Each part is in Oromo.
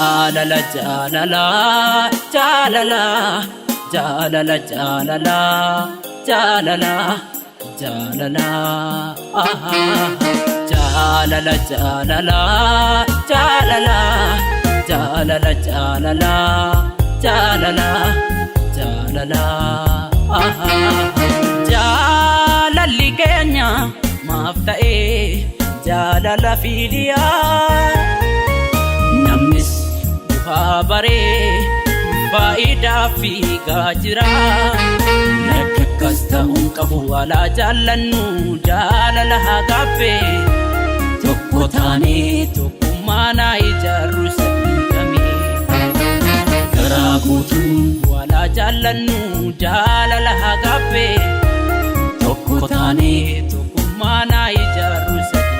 Jalala jalala jalala jalala jalala jalala jalala jalala jalala jalala jalala jalala jalala jalala jalalli keenya maaf ta'e jalala fiiliya namnis bu'aa baree faayidaa fiigaa jira nakkas ta'uun qabu walaa jaallannu jaalala haa gaaffee tokko taanee tokkummaa naa ijaarru sadhiigamee garaa guutuu walaa jaallannu jaalala haa gaaffee tokko taanee tokkummaa naa ijaarru sadhiigamee.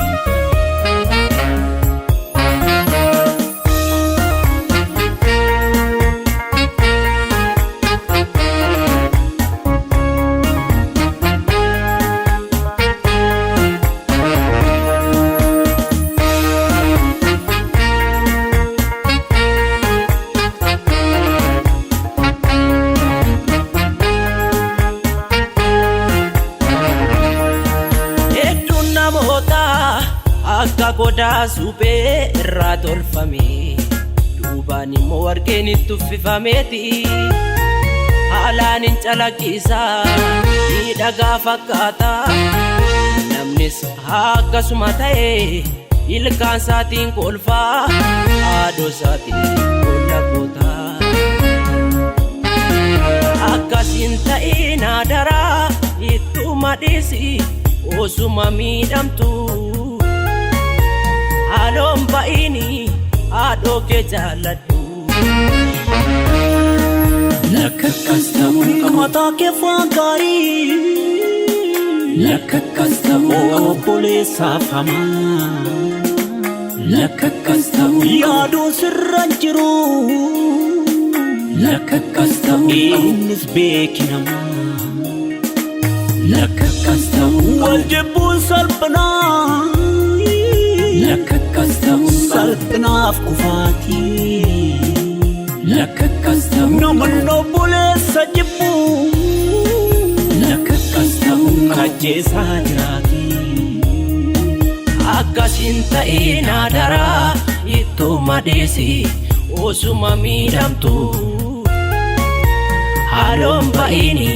Akka godaa suphee irraa tolfame duubaan immoo warqeen itti uffifameeti haalaan hin calaqqisa miidhagaa fakkaata namnis akkasuma ta'e ilkaan isaatiin kolfaa haadhoo isaatiin boolla gootaa akkasiin ta'in daraa ittuma dhiisi osuma miidhamtu Alom ba'ini haadhoo kee jaalladhu lakkas ta'uun mataa kee waan gaarii lakkas ta'uun obboleessaaf hamaa lakkas ta'uun yaaduun sirra jiru lakkas ta'uun innis beeki namaa lakkas ta'uun wal jibbuun salphanaa lakkas ta'uun salphinaaf kufaatii lakkas ta'uun namoonni obboleessa jibbu lakkas ta'uun ajjeesaa jiraatii akkasiin ta'in daraa ittuma dhiisi osuma miidhamtu haadhoon ba'ini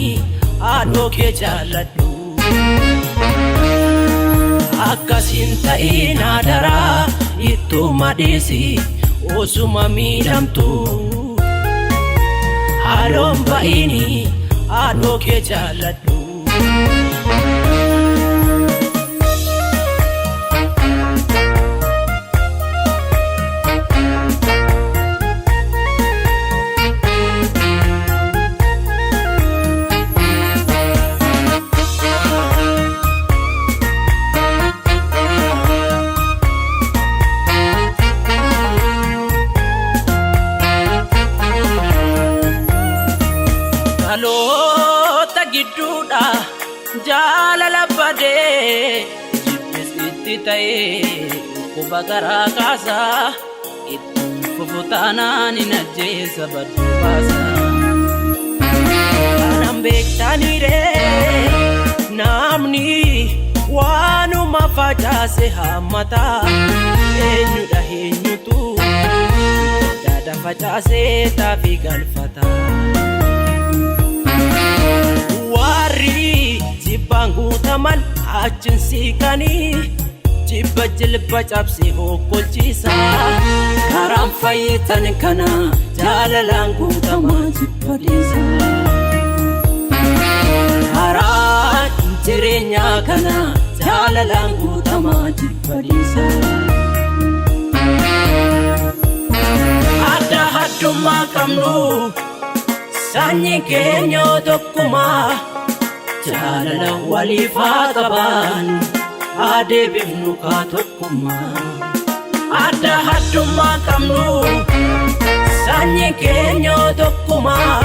haadhoo kee jaalladhu akkasiin ta'in daraa ittuma dhiisi osuma miidhamtu haadhoon ba'ini haadhoo kee jaalladhu. Dhaloota gidduudha jaalala badee jibbis itti ta'ee quba garaa kaasaa ittiin fufu taanaan hin ajjeesa badduu baasaa kanan beektaniiree namni waanuma facaase hammataa eenyudha eenyutu daada facaasee taafii galfataa warri jibbaan guutaman achin siikanii jibba jilba cabsee hokkolchiisa karaan fayyitan kana jaalalaan guutamaa jibba dhiisa karaan jireenyaa kana jaalalaan guutamaa jibba dhiisa adda addummaa qabnu Sanyi keenya tokkummaa jaalala waliif haa qabaannu adeebifnu kaa tokkummaa adda addummaa qabnu sanyi keenya tokkummaa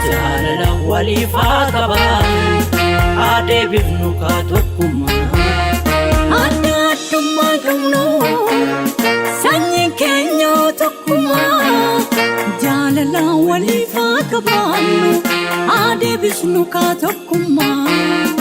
jaalala waliif haa qabaannu adeebifnu kaa tokkummaa adda addummaa qabnu sanyi keenya tokkummaa bishnu ka tokkummaa